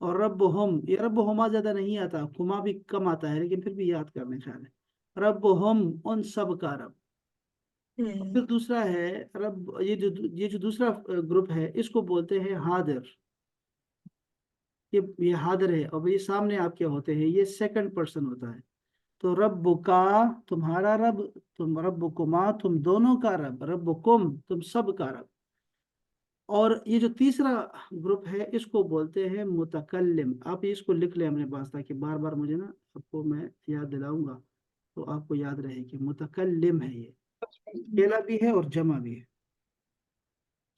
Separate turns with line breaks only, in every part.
اور رب ہم، یہ رب ہما زیادہ نہیں آتا، کما بھی کم آتا ہے لیکن پھر بھی یاد کرنے خیال ہے، رب ہم ان سب کا رب۔ پھر دوسرا ہے رب، یہ جو دوسرا گروپ ہے اس کو بولتے ہیں حاضر، یہ حاضر ہے، اور یہ سامنے آپ کے ہوتے ہیں، یہ سیکنڈ پرسن ہوتا ہے۔ تو رب کا تمہارا رب، تم رب کما تم دونوں کا رب، رب کم تم سب کا رب۔ اور یہ جو تیسرا گروپ ہے اس کو بولتے ہیں متکلم، آپ اس کو لکھ لیں اپنے پاس تاکہ بار بار مجھے نا آپ کو میں یاد دلاؤں گا تو آپ کو یاد رہے کہ متکلم ہے، یہ اکیلا بھی ہے اور جمع بھی ہے۔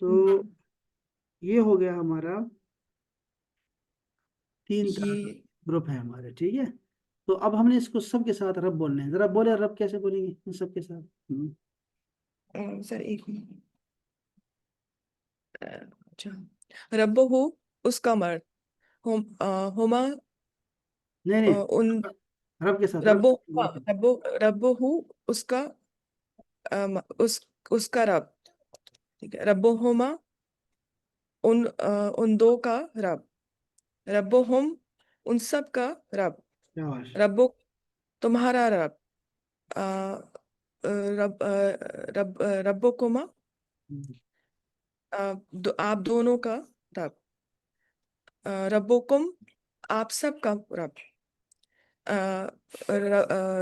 تو یہ ہو گیا ہمارا تین طرح کا
یہ
گروپ ہے ہمارے، ٹھیک ہے۔ تو اب ہم نے اس کو سب کے ساتھ رب بولنے ہیں، ذرا بولے رب کیسے بولیں گے ان سب کے ساتھ؟
سر ایک منٹ۔ اچھا، رب ہو اس کا مرد، ہما
نہیں نہیں،
ان،
رب کے ساتھ،
رب رب رب ہو اس کا اس اس کا رب، ٹھیک ہے، رب ہما ان دو کا رب، رب ہم ان سب کا رب،
شاباش۔
رب تمہارا رب، آ، رب رب ربکما آپ دونوں کا رب، ربکم آپ سب کا رب،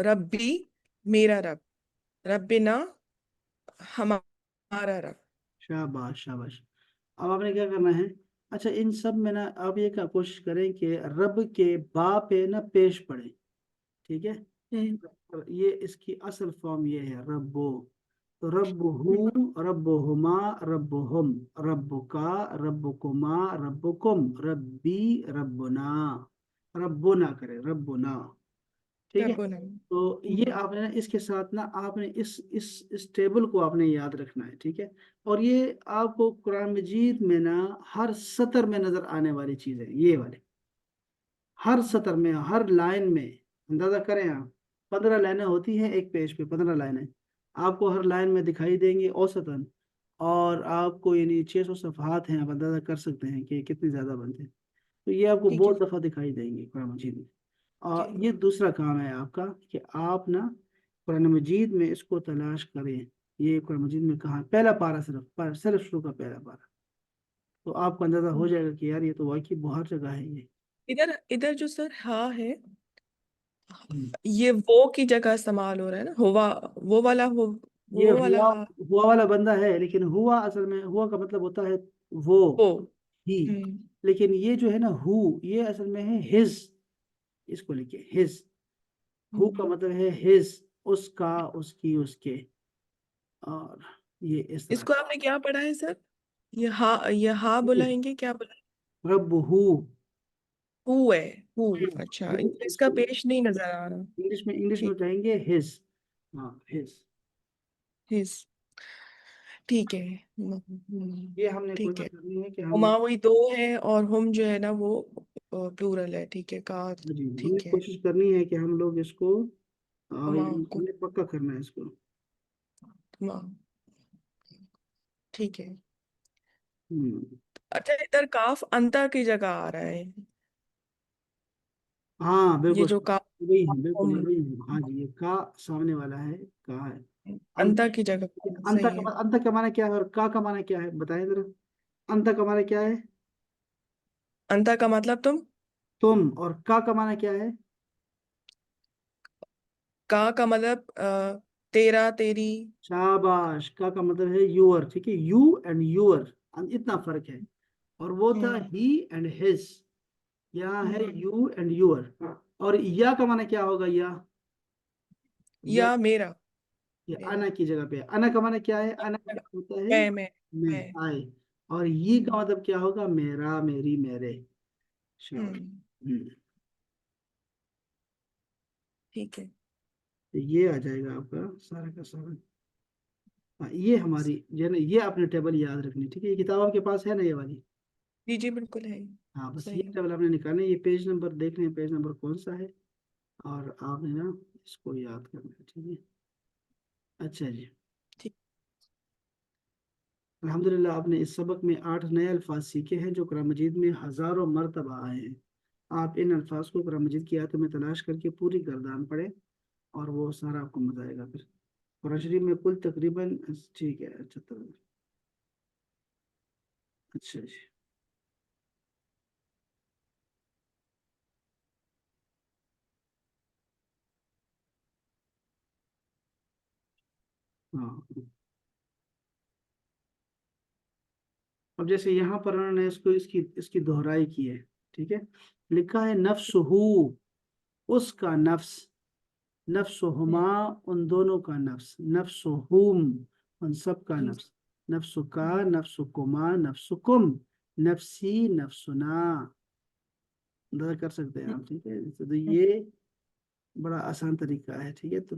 ربی میرا رب، ربنا ہمارا رب۔
شاباش شاباش۔ اب آپ نے کیا کرنا ہے، اچھا ان سب میں نا آپ یہ کوشش کریں کہ رب کے با پہ نا پیش پڑے، ٹھیک ہے۔ یہ اس کی اصل فارم یہ ہے ربو، تو رب ہو، رب ہما، رب ہم، رب کا، رب کما، رب کم، ربی، ربنا، ربنا کرے ربنا، ٹھیک ہے۔
ربنا
تو یہ آپ نے نا اس کے ساتھ نا آپ نے اس ٹیبل کو آپ نے یاد رکھنا ہے، ٹھیک ہے۔ اور یہ آپ کو قرآن مجید میں نا ہر سطر میں نظر آنے والی چیز ہے، یہ والے ہر سطر میں ہر لائن میں، اندازہ کریں آپ 15 لائنیں ہوتی ہیں ایک پیج پہ، 15 لائنیں آپ کو ہر لائن میں دکھائی دیں گی اوسطاً، اور آپ کو یعنی 600 صفحات ہیں، آپ اندازہ کر سکتے ہیں کہ کتنے زیادہ بنتے ہیں، تو یہ آپ کو
ٹھیک ہے
بہت دفعہ دکھائی دیں گے قرآن مجید میں۔ اور
جی
یہ دوسرا کام ہے آپ کا کہ آپ نا قرآن مجید میں اس کو تلاش کریں، یہ قرآن مجید میں کہاں پہلا پارا، صرف شروع کا پہلا پارا، تو آپ کو اندازہ ہو جائے گا کہ یار یہ تو واقعی بہت جگہ ہے یہ۔
ادھر ادھر جو سر ہاں ہے،
ہم۔
یہ وہ کی جگہ استعمال ہو رہا ہے نا، ہوا وہ والا
یہ
وہ والا ہاں،
ہوا والا بندہ ہے، لیکن ہوا اصل میں ہوا کا مطلب ہوتا ہے وہ،
وہ
ہی،
ہوں
لیکن یہ جو ہے نا ہو، یہ اصل میں ہے ہز، اس کو لکھے ہز، ہو کا
ہوں۔
مطلب ہے ہز، اس کا، اس کی، اس کے، اور یہ اس طرح
اس کو آپ نے کیا پڑھا ہے سر؟ یہ ہاں بلائیں گے، کیا بلائیں؟
رب ہو،
ہو ہے، ہو، اچھا
اس
اس کا
کو
پیش نہیں نظر آ رہا۔
انگلش میں
ٹھیک،
کہیں گے ہز، ہاں ہز۔
ہس، ٹھیک ہے،
یہ ہم نے
ٹھیک
کوشش
ہے،
کرنی ہے کہ ہم،
ہما وہی دو ہے اور ہم جو ہے نا وہ پلورل ہے، ٹھیک ہے کا،
جی ہم نے
ٹھیک ہے،
کوشش کرنی ہے کہ ہم لوگ اس کو
ہما
ہم
کو
نے پکا کرنا ہے اس کو۔
ہما، ٹھیک ہے۔
ہم۔
اچھا ادھر کاف انتا کی جگہ آ رہا ہے،
ہاں
یہ
بالکل
جو کاف
وہی ہے، بالکل
ہم،
وہی ہے، ہاں جی، یہ کا سامنے والا ہے، کا ہے انت،
انتا کی جگہ، صحیح ہے۔
انت کا معنی کیا ہے اور کا معنی کیا ہے بتائیں ذرا، انت کا معنی کیا ہے؟
انتا کا مطلب تم،
تم، اور کا معنی کیا ہے؟
کا مطلب تیرا، تیری،
شاباش، کا مطلب ہے یور، ٹھیک ہے، یو اینڈ یور، اتنا فرق ہے، اور وہ تھا
ہوں
ہی اینڈ ہز، یہاں ہے
ہوں،
یو اینڈ یور۔ اور یا کا معنی کیا ہوگا؟ یا
یا میرا،
یہ
میرا،
انا کی جگہ پہ، انا کا معنی کیا ہے؟ انا کا معنی ہوتا ہے میں،
میں،
آئے، اور یہ کا
ہوں
مطلب کیا ہوگا؟ میرا، میری، میرے، شاباش۔
ہوں،
ہم۔
ٹھیک ہے،
تو یہ آ جائے گا آپ کا سارا کا سارا، ہاں، یہ ہماری جو ہے نا یہ اپنے ٹیبل یاد رکھنی، ٹھیک ہے، یہ کتاب آپ کے پاس ہے نا یہ والی؟
جی جی بالکل ہے،
ہاں بس یہ
صحیح ہے۔
ٹیبل آپ نے نکالنا ہے، یہ پیج نمبر دیکھ لیں، پیج نمبر کون سا ہے، اور آپ نے نا اس کو یاد کرنا ہے، ٹھیک ہے۔ اچھا جی،
ٹھیک،
الحمدللہ آپ نے اس سبق میں 8 نئے الفاظ سیکھے ہیں جو قرآن مجید میں ہزاروں مرتبہ آئے ہیں۔ آپ ان الفاظ کو قرآن مجید کی آیتوں میں تلاش کر کے پوری گردان پڑھیں اور وہ سارا آپ کو مزہ آئے گا پھر۔ قرآن شریف میں کل تقریباً ٹھیک ہے 78۔ اچھا جی، ہاں۔ اب جیسے یہاں پر انہوں نے اس کی دہرائی کی ہے، ٹھیک ہے، لکھا ہے نفس ہو، اس کا نفس، نفس ہما ان دونوں کا نفس، نفس ہوم ان سب کا نفس، نفس کا، نفس کما، نفس کم، نفسی، نفسنا، اندازہ کر سکتے ہیں آپ، ٹھیک ہے، تو یہ بڑا آسان طریقہ ہے، ٹھیک ہے، تو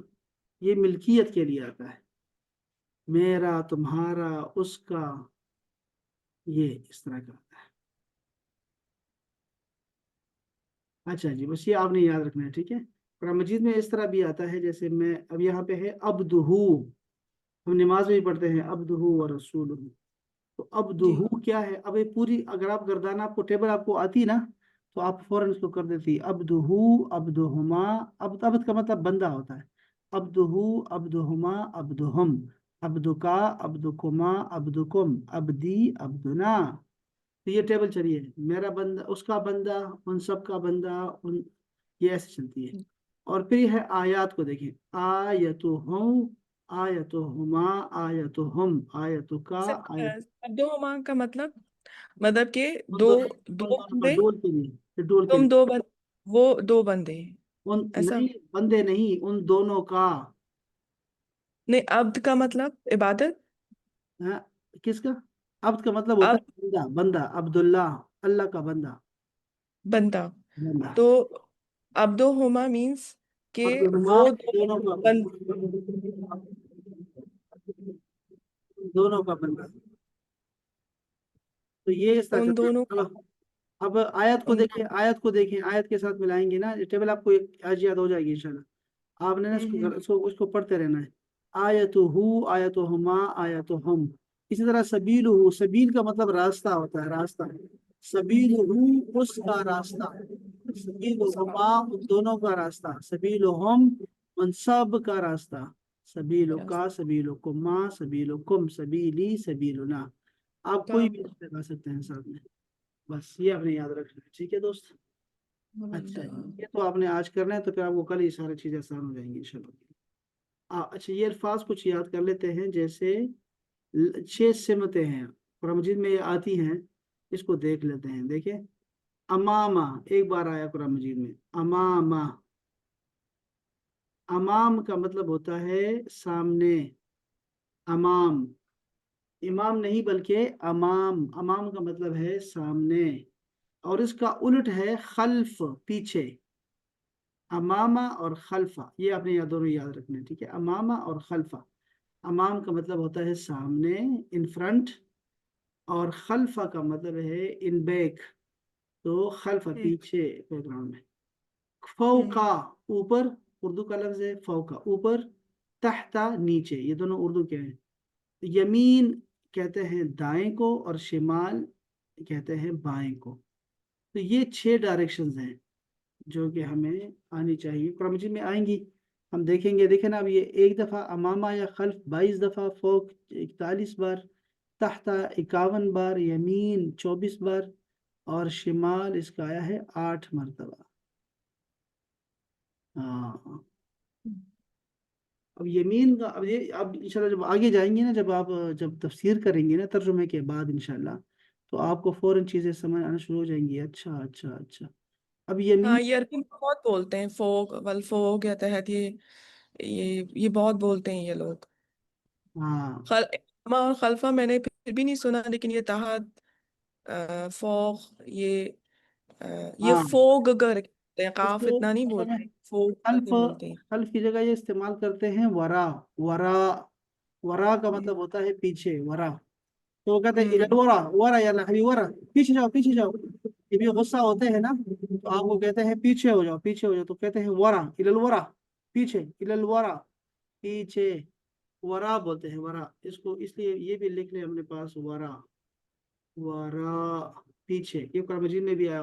یہ ملکیت کے لیے آتا ہے، میرا، تمہارا، اس کا، یہ اس طرح کا ہوتا ہے۔ اچھا جی، بس یہ آپ نے یاد رکھنا ہے، ٹھیک ہے۔ قرآن مجید میں اس طرح بھی آتا ہے، جیسے میں اب یہاں پہ ہے عبدہو، ہم نماز میں بھی پڑھتے ہیں عبدہو و رسولہ، تو
جی
عبدہو کیا ہے؟ اب یہ پوری اگر آپ گردان آپ کو ٹیبل آپ کو آتی نا تو آپ فوراً اس کو کر دیتی عبدہو، عبدہما، عبد کا مطلب بندہ ہوتا ہے، عبدہو، عبدہما، عبدہم، عبدکا، عبدکما، عبدکم، عبدی، عبدنا، تو یہ ٹیبل چلیے، میرا بندہ، اس کا بندہ، ان سب کا بندہ، یہ ایسے چلتی ہے۔ اور پھر یہ ہے آیات کو دیکھیں، آیتہم، آیتہما، آیتہم، آیتکا،
عبدہما کا مطلب کہ دو دو بندے،
ڈول کے لیے، ڈول کے
تم
لیے،
دو بندے، وہ دو بندے ہیں،
ان
ایسا
نہیں، بندے نہیں، ان دونوں کا،
نہیں۔ عبد کا مطلب عبادت،
ہاں، کس کا؟ عبد کا مطلب ہوتا
عبد
ہے بندہ، بندہ، عبداللہ، اللہ کا بندہ،
بندہ،
بندہ،
تو عبدہما مینس کہ
عبداللہ،
وہ دو
دونوں کا،
بند
دونوں کا بندہ، تو یہ اس طرح
ان
چلتا
دونوں
ہے۔ اب آیت کو
ان
دیکھیں، آیت کو دیکھیں، آیت کے ساتھ ملائیں گے نا، ٹیبل آپ کو آج یاد ہو جائے گی انشاءاللہ، آپ نے نا اس کو پڑھتے رہنا ہے، آیتہو، آیتہما، آیتہم، اسی طرح سبیلہ، سبیل کا مطلب راستہ ہوتا ہے، راستہ، سبیلہ اس کا راستہ، سبیلہما ان دونوں کا راستہ، سبیلہم ان سب کا راستہ، سبیلکا، سبیلکما، سبیلکم، سبیلی، سبیلنا، آپ کوئی بھی لگا سکتے ہیں ساتھ میں، بس یہ آپ نے یاد رکھنا ہے، ٹھیک ہے دوست۔ اچھا جی، یہ تو آپ نے آج کرنا ہے، تو پھر آپ کو کل یہ ساری چیزیں آسان ہو جائیں گی انشاءاللہ۔ اچھا، یہ الفاظ کچھ یاد کر لیتے ہیں، جیسے 6 سمتیں ہیں قرآن مجید میں یہ آتی ہیں، اس کو دیکھ لیتے ہیں، دیکھیں، امامہ ایک بار آیا قرآن مجید میں، امامہ، امام کا مطلب ہوتا ہے سامنے، امام، امام نہیں بلکہ امام، امام کا مطلب ہے سامنے، اور اس کا الٹ ہے خلف، پیچھے، امامہ اور خلفہ، یہ آپ نے دونوں یاد رکھنا ہے، ٹھیک ہے، امامہ اور خلفہ، امام کا مطلب ہوتا ہے سامنے، ان فرنٹ، اور خلفہ کا مطلب ہے ان بیک، تو خلفہ پیچھے، بیک گراؤنڈ میں، فوقا اوپر، اردو کا لفظ ہے فوقا اوپر، تحتا نیچے، یہ دونوں اردو کے ہیں، یمین کہتے ہیں دائیں کو، اور شمال کہتے ہیں بائیں کو، تو یہ 6 ڈائریکشنز ہیں جو کہ ہمیں آنی چاہیے، قرآن مجید میں آئیں گی، ہم دیکھیں گے، دیکھیں نا، اب یہ ایک دفعہ امامہ یا خلف 22 دفعہ، فوق 41 بار، تحت 51 بار، یمین 24 بار، اور شمال اس کا آیا ہے 8 مرتبہ۔ ہاں، اب یمین کا، اب انشاءاللہ جب آگے جائیں گے نا، جب تفسیر کریں گے نا ترجمے کے بعد انشاءاللہ، تو آپ کو فوراً چیزیں سمجھ آنا شروع ہو جائیں گی، اچھا اچھا اچھا، اب یمین،
ہاں، یہ عربی میں بہت بولتے ہیں، فوق والفوق یا تحت، یہ بہت بولتے ہیں یہ لوگ۔
ہاں
امامہ اور خلفہ میں نے پھر بھی نہیں سنا، لیکن یہ تحت، فوق، یہ
ہاں،
فوق کر کہتے ہیں،
اس
قاف
کو
اتنا نہیں
اصل میں
بولتے، فوق کر
خلف،
کے بولتے ہیں۔
خلف کی جگہ یہ استعمال کرتے ہیں ورا، ورا، ورا کا مطلب ہوتا ہے پیچھے، ورا، تو وہ کہتے ہیں
ہوں
ورا، ورا یا لحبی ورا، پیچھے جاؤ، پیچھے جاؤ، یہ بھی غصہ ہوتے ہیں نا، تو آپ کو کہتے ہیں پیچھے ہو جاؤ، پیچھے ہو جاؤ، تو کہتے ہیں ورا، الورا، پیچھے، الورا، پیچھے، ورا بولتے ہیں، ورا، اس کو اس لیے یہ بھی لکھ لیں اپنے پاس، ورا، ورا، پیچھے، یہ قرآن مجید میں بھی آیا،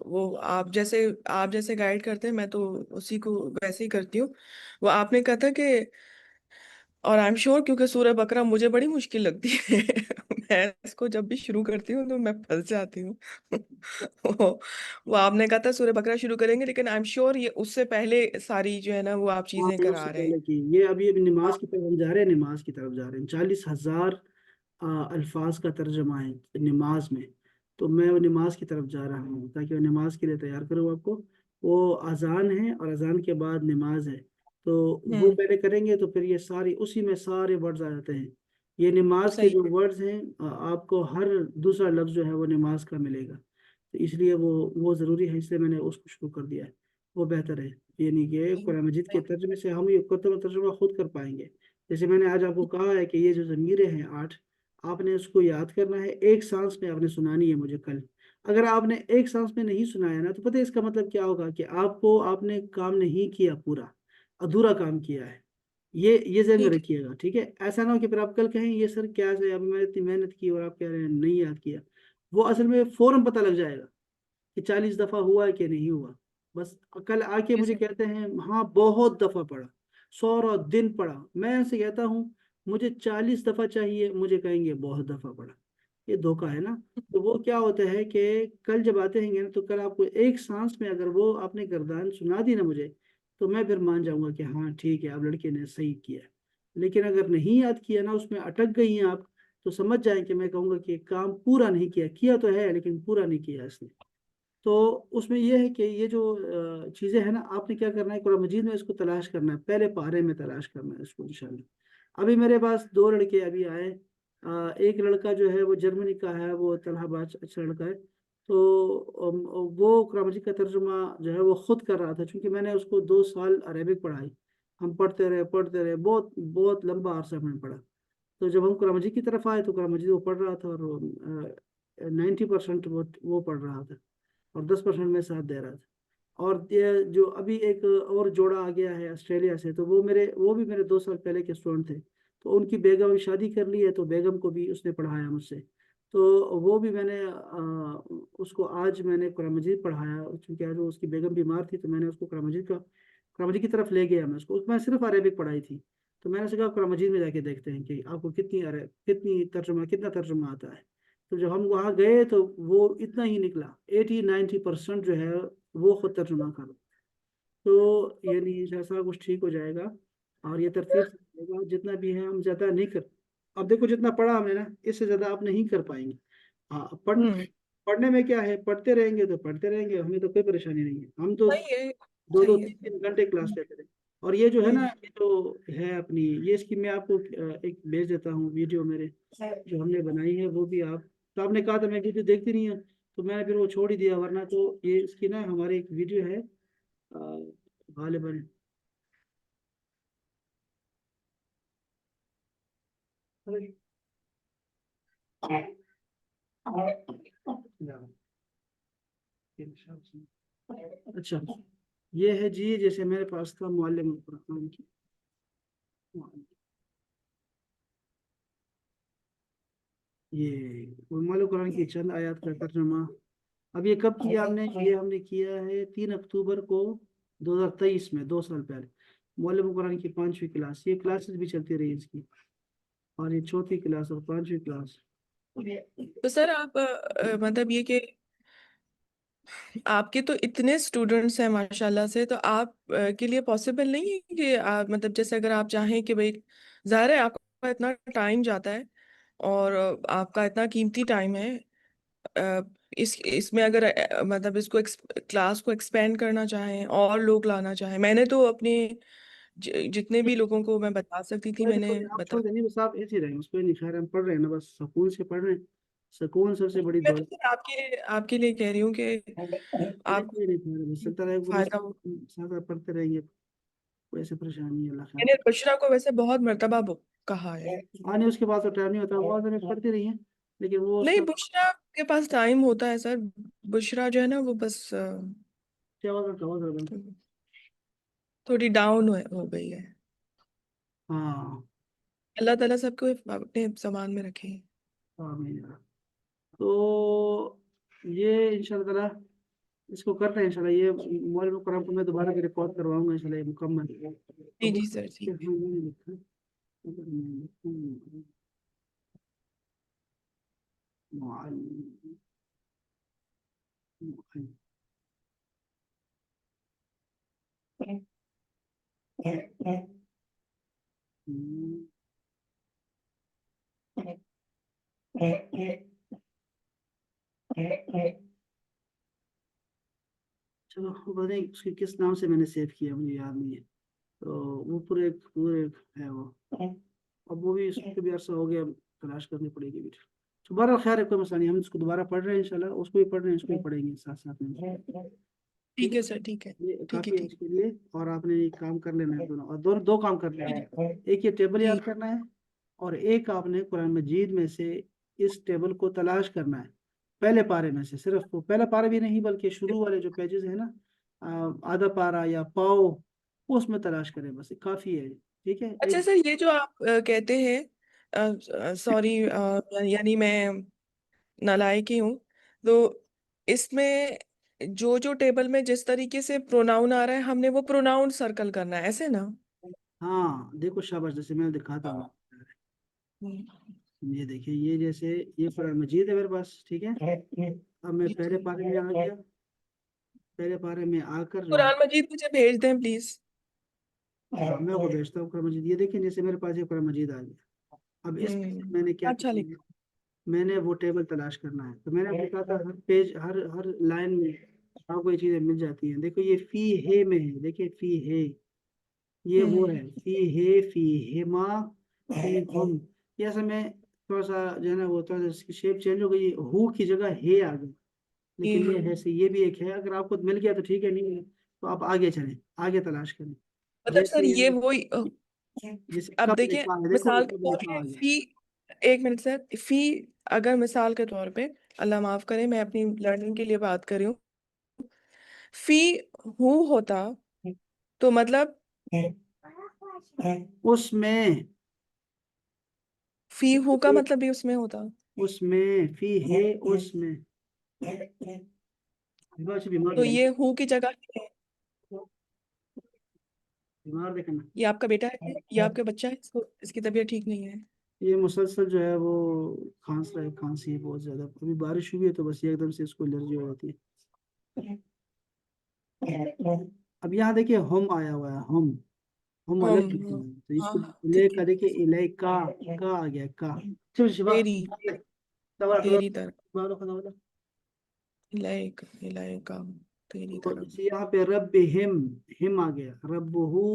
وہ آپ جیسے گائیڈ کرتے ہیں میں تو اسی کو ویسے ہی کرتی ہوں. وہ آپ نے کہا تھا کہ، اور آئی ایم شیور کیونکہ سورہ بقرہ مجھے بڑی مشکل لگتی ہے میں اس کو جب بھی شروع کرتی ہوں تو میں پھنس جاتی ہوں وہ وہ آپ نے کہا تھا سورہ بقرہ شروع کریں گے، لیکن آئی ایم شیور یہ اس سے پہلے ساری جو ہے نا وہ آپ
ہاں
چیزیں
یہ اس سے
کرا رہے ہیں.
پہلے کی، یہ ابھی نماز کی طرف ہم جا رہے ہیں، نماز کی طرف جا رہے ہیں، 40,000 الفاظ کا ترجمہ ہے نماز میں. تو میں وہ نماز کی طرف جا رہا ہوں تاکہ وہ نماز کے لیے تیار کروں آپ کو. وہ اذان ہے اور اذان کے بعد نماز ہے، تو وہ
ہوں.
پہلے کریں گے تو پھر یہ ساری اسی میں سارے ورڈز آ جاتے ہیں. یہ نماز کے
صحیح.
جو ورڈز ہیں آپ کو ہر دوسرا لفظ جو ہے وہ نماز کا ملے گا. تو اس لیے وہ ضروری ہے، اس لیے میں نے اس کو شروع کر دیا ہے. وہ بہتر ہے. یعنی کہ قرآن مجید کے ترجمے سے ہم یہ ترجمہ خود کر پائیں گے. جیسے میں نے آج آپ کو کہا ہے کہ یہ جو ضمیریں ہیں 8، آپ نے اس کو یاد کرنا ہے، ایک سانس میں آپ نے سنانی ہے مجھے کل. اگر آپ نے ایک سانس میں نہیں سنایا نا تو پتہ ہے اس کا مطلب کیا ہوگا، کہ آپ نے کام نہیں کیا، پورا ادھورا کام کیا ہے. یہ ذہن میں
ٹھیک ہے.
رکھیے گا، ٹھیک ہے؟ ایسا نہ ہو کہ پھر آپ کل کہیں یہ سر کیا ہے، اب میں نے اتنی محنت کی اور آپ کہہ رہے ہیں نہیں یاد کیا. وہ اصل میں فوراً پتہ لگ جائے گا کہ 40 دفعہ ہوا ہے کہ نہیں ہوا. بس کل آ کے مجھے کہتے ہیں ہاں بہت دفعہ پڑھا، 100 دن پڑھا. میں ایسے کہتا ہوں مجھے 40 دفعہ چاہیے، مجھے کہیں گے بہت دفعہ پڑھا. یہ دھوکا ہے نا. تو وہ کیا ہوتا ہے کہ کل جب آتے ہیں گے نا تو کل آپ کو ایک سانس میں اگر وہ آپ نے گردان سنا دی نا مجھے، تو میں پھر مان جاؤں گا کہ ہاں ٹھیک ہے اب لڑکے نے صحیح کیا. لیکن اگر نہیں یاد کیا نا، اس میں اٹک گئی ہیں آپ، تو سمجھ جائیں کہ میں کہوں گا کہ کام پورا نہیں کیا. کیا تو ہے لیکن پورا نہیں کیا اس نے. تو اس میں یہ ہے کہ یہ جو چیزیں ہیں نا، آپ نے کیا کرنا ہے، قرآن مجید میں اس کو تلاش کرنا ہے، پہلے پارے میں تلاش کرنا ہے اس کو انشاءاللہ. ابھی میرے پاس 2 لڑکے ابھی آئے. ایک لڑکا جو ہے وہ جرمنی کا ہے، وہ طلحہ باز اچھا لڑکا ہے. تو وہ قرآن مجید کا ترجمہ جو ہے وہ خود کر رہا تھا، چونکہ میں نے اس کو 2 سال عربک پڑھائی. ہم پڑھتے رہے بہت بہت لمبا عرصہ میں نے پڑھا. تو جب ہم قرآن مجید کی طرف آئے تو قرآن مجید وہ پڑھ رہا تھا، اور 90% وہ پڑھ رہا تھا اور 10% میں ساتھ دے رہا تھا. اور یہ جو ابھی ایک اور جوڑا آ گیا ہے آسٹریلیا سے، تو وہ بھی میرے 2 سال پہلے کے اسٹوڈنٹ تھے. تو ان کی بیگم شادی کر لی ہے، تو بیگم کو بھی اس نے پڑھایا مجھ سے. تو وہ بھی میں نے اس کو آج میں نے قرآن مجید پڑھایا، چونکہ آج وہ اس کی بیگم بیمار تھی. تو میں نے اس کو قرآن مجید کی طرف لے گیا. میں اس کو میں صرف عربک پڑھائی تھی. تو میں نے کہا قرآن مجید میں جا کے دیکھتے ہیں کہ آپ کو کتنا ترجمہ آتا ہے. تو جب ہم وہاں گئے تو وہ اتنا ہی نکلا، 80-90% جو ہے وہ خود ترجمہ کرو. تو یعنی ایسا کچھ ٹھیک ہو جائے گا. اور یہ ترتیب سے چلے گا، جتنا بھی ہے ہم زیادہ نہیں کر. اب دیکھو جتنا پڑھا ہم نے نا، اس سے زیادہ آپ نہیں کر پائیں گے. ہاں
ہوں.
پڑھنے میں کیا ہے، پڑھتے رہیں گے تو پڑھتے رہیں گے، ہمیں تو کوئی پریشانی نہیں ہے. ہم تو
صحیح ہے.
دو دو
صحیح ہے.
تین تین گھنٹے کلاس لیتے رہے. اور یہ جو ہے نا،
ہوں.
یہ جو ہے اپنی یہ اس کی میں آپ کو ایک بھیج دیتا ہوں ویڈیو میرے جو ہم نے بنائی ہے، وہ بھی آپ. تو آپ نے کہا تھا میں ویڈیو دیکھتی نہیں ہوں، تو میں نے پھر وہ چھوڑ ہی دیا. ورنہ تو یہ اس کی نا ہماری ایک ویڈیو ہے غالباً. اچھا، یہ ہے جی جیسے میرے پاس تھا معلم القرآن کی. یہ معلم القرآن کی چند آیات کا ترجمہ. اب یہ کب کیا ہم نے، یہ ہم نے کیا ہے 3 اکتوبر کو 2023 میں، 2 سال پہلے. معلم القرآن کی 5ویں کلاس، یہ کلاسز بھی چلتی رہی اس کی. اور یہ 4تھی کلاس اور 5ویں کلاس.
تو سر آپ مطلب یہ کہ آپ کے تو اتنے اسٹوڈنٹس ہیں ماشاءاللہ سے، تو آپ کے لیے پاسبل نہیں ہے کہ آپ مطلب جیسے اگر آپ چاہیں کہ بھائی ظاہر ہے آپ کا اتنا ٹائم جاتا ہے اور آپ کا اتنا قیمتی ٹائم ہے، آ، اس میں اگر مطلب اس کو کلاس کو ایکسپینڈ کرنا چاہیں اور لوگ لانا چاہیں. میں نے تو اپنے جتنے بھی لوگوں کو میں بتا سکتی تھی میں نے
آپ
بتا.
چھوڑ دیں نہیں، بس آپ ایسے ہی رہیں، اس کو نہیں خیر ہم پڑھ رہے ہیں نا، بس سکون سے پڑھ رہے ہیں. سکون سب سے بڑی
میں تو
دولت.
صرف آپ کے لیے کہہ رہی ہوں کہ
نہیں
آپ
کوئی نہیں خیر، بس چلتا رہے گا،
فائدہ ہو.
ساتھ ساتھ پڑھتے رہیں گے. کوئی ایسی پریشانی نہیں، اللہ
میں نے
خیر.
بشرا کو ویسے بہت مرتبہ کہا ہے.
آنے اس کے بعد تو ٹائم نہیں ہوتا، وہ میں پڑھتی رہی ہیں لیکن وہ اس
نہیں
کا
بشرا کے پاس ٹائم ہوتا ہے سر. بشرا جو ہے نا وہ بس
کیا ہوگا.
تھوڑی ڈاؤن ہو گئی ہے.
ہاں
اللہ تعالیٰ سب کو اپنے سامان میں رکھے.
آمین. تو یہ انشاء اللہ تعالیٰ اس کو کرتے ہیں انشاءاللہ، یہ مولوی قرآن کو میں دوبارہ ریکارڈ کرواؤں گا انشاءاللہ، یہ مکمل.
جی
اب
جی سر
کہ
ٹھیک ہے.
ہاں میں نے لکھا، اگر میں لکھوں معلم، معلم، چلو پتہ نہیں اس کے کس نام سے میں نے سیو کیا، مجھے یاد نہیں ہے. تو وہ پورے ہے وہ. اب وہ بھی اس کو بھی عرصہ ہو گیا، تلاش کرنی پڑے گی بھی. تو بہرحال خیر ہے، کوئی مسئلہ نہیں، ہم اس کو دوبارہ پڑھ رہے ہیں انشاءاللہ، اس کو بھی پڑھ رہے ہیں، اس کو بھی پڑھیں گے ساتھ ساتھ میں. ٹھیک
ٹھیک ہے سر ٹھیک ہے.
ہے، یہ
ٹھیک ہے
کافی ہے
ٹھیک
اس کے لیے. اور آپ نے ایک کام کر لینا ہے دونوں، اور دو کام کر لینا
ہے.
ہے. ایک یہ ٹیبل
جی
یاد کرنا ہے، اور ایک آپ نے قرآن مجید میں سے اس ٹیبل کو تلاش کرنا ہے، پہلے پارے میں سے. صرف وہ پہلا پارا بھی نہیں، بلکہ شروع والے جو پیجز ہیں نا، آدھا پارا یا پاؤ، اس میں تلاش کریں، بس کافی ہے. ٹھیک ہے. ایک
اچھا سر یہ جو آپ کہتے ہیں، سوری یعنی میں نالائق ہی ہوں، تو اس میں جو ٹیبل میں جس طریقے سے پروناؤن آ رہا ہے ہم نے وہ پروناؤن سرکل کرنا ہے ایسے نا؟
ہاں دیکھو شاباش، جیسے میں دکھاتا ہوں.
ہوں.
یہ دیکھیں، یہ جیسے یہ قرآن مجید ہے میرے پاس. ٹھیک ہے. اب میں
جی
پہلے
جی.
پارے میں آ گیا، پہلے پارے میں آ کر جو ہے،
قرآن مجید مجھے بھیج دیں پلیز.
میں وہ بھیجتا ہوں قرآن مجید. یہ دیکھیں جیسے میرے پاس یہ قرآن مجید آ گیا. اب اس میں
ہوں.
میں نے کیا
اچھا
کرنا ہے،
لکھا.
میں نے وہ ٹیبل تلاش کرنا ہے. تو میں نے لکھا تھا ہر پیج، ہر لائن میں آپ کو یہ چیزیں مل جاتی ہیں. دیکھو یہ فی ہے میں ہے، دیکھیں فی ہے، یہ وہ ہے فی ہے، فی ہما، فی ہم. یہ اصل میں تھوڑا سا جو ہے نا، وہ تھوڑا سا اس کی شیپ چینج ہو گئی، ہو کی جگہ ہے آ گئی. لیکن یہ ہے سے، یہ بھی ایک ہے. اگر آپ کو مل گیا تو ٹھیک ہے، نہیں ہے تو آپ آگے چلیں، آگے تلاش کریں.
مطلب سر
جیسے
یہ وہی
جیسے
اب
کب
دیکھیں
لکھا ہے، دیکھو
مثال کے
کب
طور
لکھا
پہ
آ گیا.
فی، ایک منٹ سر، فی اگر مثال کے طور پہ، اللہ معاف کرے میں اپنی لرننگ کے لیے بات کر رہی ہوں، فی ہو ہوتا تو مطلب
اس میں،
فی ہو کا مطلب بھی اس میں ہوتا.
اس میں فی ہے، اس میں. بیمار
تو
دیکھنا،
یہ ہو کی جگہ ہے.
بیمار دیکھنا.
یہ آپ کا بیٹا ہے، یہ آپ کا بچہ ہے، اس کی طبیعت ٹھیک نہیں ہے.
یہ مسلسل جو ہے وہ کھانس رہا ہے، کھانسی ہے بہت زیادہ. ابھی بارش ہوئی ہے تو بس یہ ایک دم سے اس کو الرجی ہو جاتی ہے. اب یہاں دیکھیے ہوم آیا ہوا ہے، ہم
ہم
الگ لکھے ہیں، تو اس
ہاں
کو
ہاں
لے
ٹھیک ہے.
کا دیکھیے الہ کا آ گیا کا. چل شبا
تیری تیری طرف،
تو
لائک لائک تیری طرف.
یہاں پہ رب ہم آ گیا، رب ہو،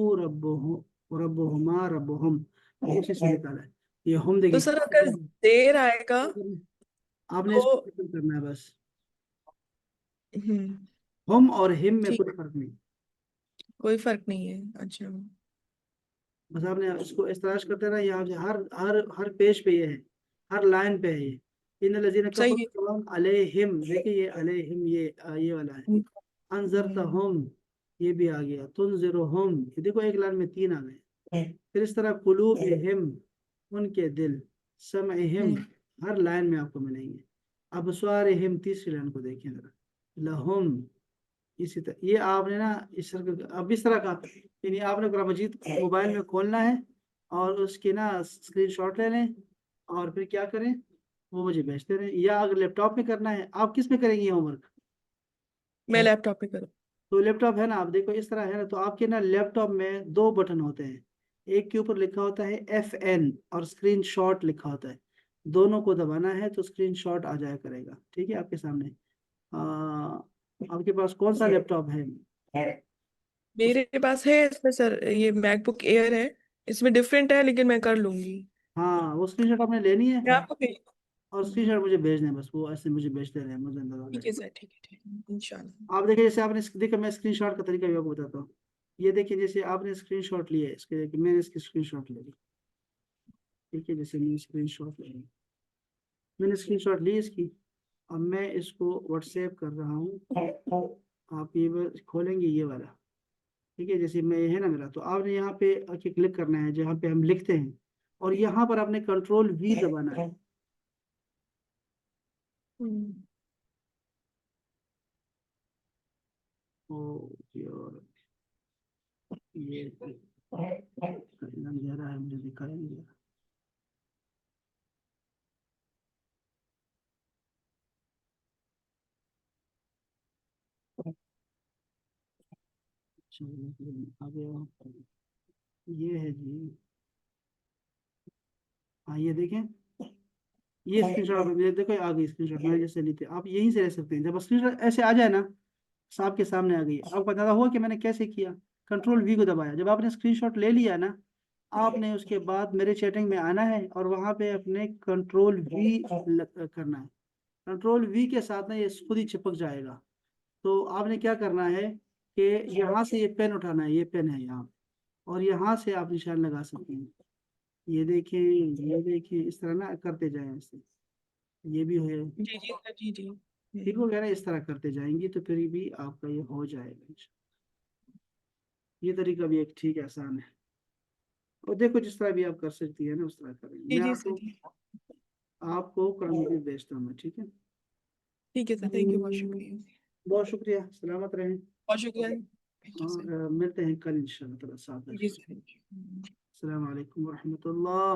رب ہما، رب ہم، اسی سے نکالا ہے. یہ ہم
تو
دیکھیے
سر اگر دیر آئے گا
آپ نے
تو
اس کو ختم کرنا ہے بس.
ہم،
ہم اور ہم میں
ٹھیک،
کوئی فرق نہیں.
کوئی فرق نہیں ہے. اچھا.
بس آپ نے اس کو استراش کرتے رہنا. یہاں سے ہر پیج پہ یہ ہے، ہر لائن پہ ہے یہ. ان الذین
صحیح ہے.
کفروا علیہم، دیکھیے یہ علیہم، یہ والا ہے. انذرتہم، یہ بھی آ گیا. تنذرہم، یہ دیکھو ایک لائن میں تین آ گئے. پھر اس طرح قلوبہم، ان کے دل. سمعہم، ہر لائن میں آپ کو ملیں گے. ابصارہم، تیسری لائن کو دیکھیں ذرا. لہم، اسی طرح یہ آپ نے نا اب اس طرح کا، یعنی آپ نے قرآن مجید موبائل میں کھولنا ہے اور اس کی نا اسکرین شاٹ لے لیں، اور پھر کیا کریں، وہ مجھے بھیجتے رہیں. یا اگر لیپ ٹاپ میں کرنا ہے، آپ کس میں کریں گے یہ ہوم ورک؟
میں لیپ ٹاپ پہ کروں.
تو لیپ ٹاپ ہے نا، آپ دیکھو اس طرح ہے نا، تو آپ کے نا لیپ ٹاپ میں دو بٹن ہوتے ہیں. ایک کے اوپر لکھا ہوتا ہے FN، اور اسکرین شاٹ لکھا ہوتا ہے. دونوں کو دبانا ہے تو اسکرین شاٹ آ جایا کرے گا. ٹھیک ہے، آپ کے سامنے. آپ کے پاس کون سا لیپ ٹاپ ہے؟
میرے پاس ہے اس میں سر، یہ میک بک ایئر ہے، اس میں ڈفرینٹ ہے لیکن میں کر لوں گی.
ہاں وہ اسکرین شاٹ آپ نے لینی ہے،
میں آپ کو بھیج
اور اسکرین شاٹ مجھے بھیج دیں بس. وہ ایسے مجھے بھیجتے رہے، مجھے اندر آ
ٹھیک
جائے.
ہے سر ٹھیک ہے ٹھیک ہے انشاءاللہ.
آپ دیکھیں جیسے آپ نے دیکھا، میں اسکرین شاٹ کا طریقہ بھی آپ کو بتاتا ہوں. یہ دیکھیں جیسے آپ نے اسکرین شاٹ لیا ہے اس کے، میں نے اس کی اسکرین شاٹ لے لی. ٹھیک ہے، جیسے میں نے اسکرین شاٹ لے لی، میں نے اسکرین شاٹ لی اس کی. اب میں اس کو واٹس ایپ کر رہا ہوں. آپ یہ کھولیں گے یہ والا. ٹھیک ہے، جیسے میں ہے نا میرا، تو آپ نے یہاں پہ آ کے کلک کرنا ہے جہاں پہ ہم لکھتے ہیں، اور یہاں پر آپ نے کنٹرول V دبانا ہے. اور یہ اندھیرا ہے، مجھے دکھائی نہیں دے رہا۔ آگے یہ ہے جی، ہاں یہ دیکھیں، یہ اسکرین شاٹ دیکھو، آ گئی اسکرین شاٹ میں جیسے لی تھی، آپ یہیں سے لے سکتے ہیں۔ جب اسکرین شاٹ ایسے آ جائے نا، آپ کے سامنے آ گئی، آپ کو اندازہ ہوا کہ میں نے کیسے کیا، کنٹرول وی کو دبایا، جب آپ نے اسکرین شاٹ لے لیا نا، آپ نے اس کے بعد میرے چیٹنگ میں آنا ہے اور وہاں پہ اپنے کنٹرول وی کرنا ہے۔ کنٹرول وی کے ساتھ نا یہ خود ہی چپک جائے گا۔ تو آپ نے کیا کرنا ہے کہ یہاں سے یہ پین اٹھانا ہے، یہ پین ہے یہاں، اور یہاں سے آپ نشان لگا سکتے ہیں۔ یہ دیکھیں، یہ دیکھیں، اس طرح نا کرتے جائیں ایسے، یہ بھی ہے،
جی جی سر، جی جی
ٹھیک ہو گیا نا؟ اس طرح کرتے جائیں گے تو پھر بھی آپ کا یہ ہو جائے گا۔ یہ طریقہ بھی ایک ٹھیک آسان ہے، اور دیکھو جس طرح بھی آپ کر سکتی ہے نا اس طرح کریں۔
جی
میں
جی سر، جی
آپ کو قرآن بھیجتا ہوں میں، ٹھیک ہے؟
ٹھیک ہے سر، تھینک یو، بہت شکریہ،
بہت شکریہ، سلامت رہیں،
بہت شکریہ، تھینک یو سر،
اور ملتے ہیں کل انشاءاللہ تعالیٰ 7
جی
بجے۔
سر۔
السلام علیکم ورحمۃ اللہ۔